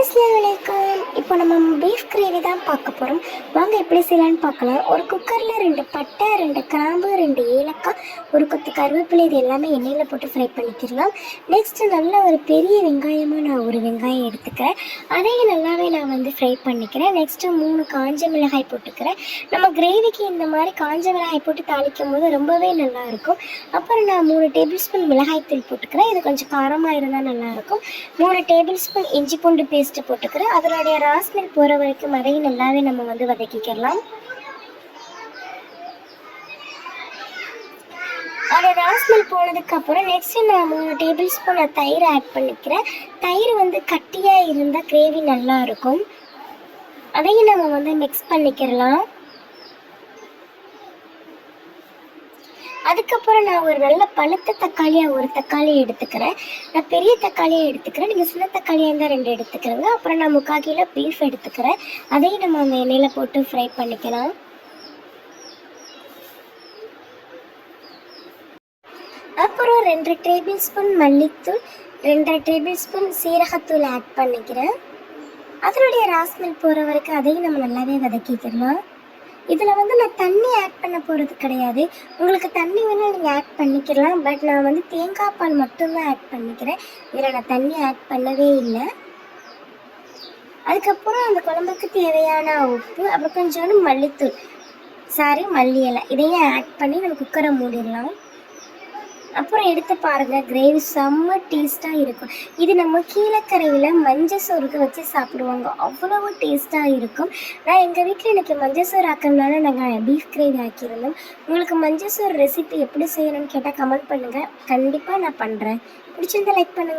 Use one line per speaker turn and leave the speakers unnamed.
அஸ்ஸலாமு அலைக்கும். இப்போ நம்ம பீஃப் கிரேவி தான் பார்க்க போகிறோம். வாங்க எப்படி செய்யலான்னு பார்க்கலாம். ஒரு குக்கரில் 2 பட்டை, 2 கிராம்பு, 2 ஏலக்காய், ஒரு கொத்து கருவேப்பிலை, இது எல்லாமே எண்ணெயில் போட்டு ஃப்ரை பண்ணிக்கலாம். நெக்ஸ்ட்டு நல்ல ஒரு பெரிய வெங்காயமாக நான் ஒரு வெங்காயம் எடுத்துக்கிறேன். அதையும் நல்லாவே நான் ஃப்ரை பண்ணிக்கிறேன். நெக்ஸ்ட்டு 3 காஞ்ச மிளகாய் போட்டுக்கிறேன். நம்ம கிரேவிக்கு இந்த மாதிரி காஞ்ச மிளகாய் போட்டு தாளிக்கும் போது ரொம்பவே நல்லாயிருக்கும். அப்புறம் நான் 3 டேபிள் ஸ்பூன் மிளகாய் தூள் போட்டுக்கிறேன். இது கொஞ்சம் காரமாக இருந்தால் நல்லாயிருக்கும். 3 டேபிள் ஸ்பூன் இஞ்சி பூண்டு பேஸ்ட்டு போட்டுக்கிறேன். அதனுடைய ராஸ்மெல் போகிற வரைக்கும் அதையும் நல்லாவே நம்ம வதக்கிக்கலாம். அதோட ராஸ்மெல் போனதுக்கப்புறம் நெக்ஸ்ட்டு நான் 3 டேபிள் ஸ்பூன் தயிர் ஆட் பண்ணிக்கிறேன். தயிர் கட்டியாக இருந்தால் கிரேவி நல்லாயிருக்கும். அதையும் நம்ம மிக்ஸ் பண்ணிக்கிறலாம். அதுக்கப்புறம் நான் ஒரு நல்ல பழுத்த தக்காளியாக ஒரு தக்காளி எடுத்துக்கிறேன். நான் பெரிய தக்காளியாக எடுத்துக்கிறேன். நீங்கள் சின்ன தக்காளியாக இருந்தால் 2 எடுத்துக்கிறேங்க. அப்புறம் நான் 3/4 கிலோ பீஃப் எடுத்துக்கிறேன். அதையும் நம்ம அந்த எண்ணெயில் போட்டு ஃப்ரை பண்ணிக்கலாம். அப்புறம் 2 டேபிள் ஸ்பூன் மல்லித்தூள், 2 டேபிள் ஸ்பூன் சீரகத்தூள் ஆட் பண்ணிக்கிறேன். அதனுடைய ராஸ்மெல் போகிற வரைக்கும் அதையும் நம்ம நல்லாவே வதக்கிக்கலாம். இதில் நான் தண்ணி ஆட் பண்ண போகிறது கிடையாது. உங்களுக்கு தண்ணி வேணால் நீங்கள் ஆட் பண்ணிக்கலாம். பட் நான் தேங்காய் பால் மட்டும்தான் ஆட் பண்ணிக்கிறேன். இதில் நான் தண்ணி ஆட் பண்ணவே இல்லை. அதுக்கப்புறம் அந்த குழம்புக்கு தேவையான உப்பு, அப்புறம் கொஞ்சோண்டு மல்லி இலை, இதையும் ஆட் பண்ணி நம்ம குக்கரை மூடிடலாம். அப்புறம் எடுத்து பாருங்கள், கிரேவி செம்ம டேஸ்ட்டாக இருக்கும். இது நம்ம கீழக்கரையில் மஞ்சள் சோறுக்கு வச்சு சாப்பிடுவாங்க. அவ்வளவு டேஸ்ட்டாக இருக்கும். நான் எங்கள் வீட்டில் எனக்கு மஞ்சள் சோறு ஆக்கிறதுனால நாங்கள் பீஃப் கிரேவி ஆக்கியிருந்தோம். உங்களுக்கு மஞ்சள் சோறு ரெசிபி எப்படி செய்யணும்னு கேட்டால் கமெண்ட் பண்ணுங்கள். கண்டிப்பாக நான் பண்ணுறேன். பிடிச்சிருந்தா லைக் பண்ணுங்கள்.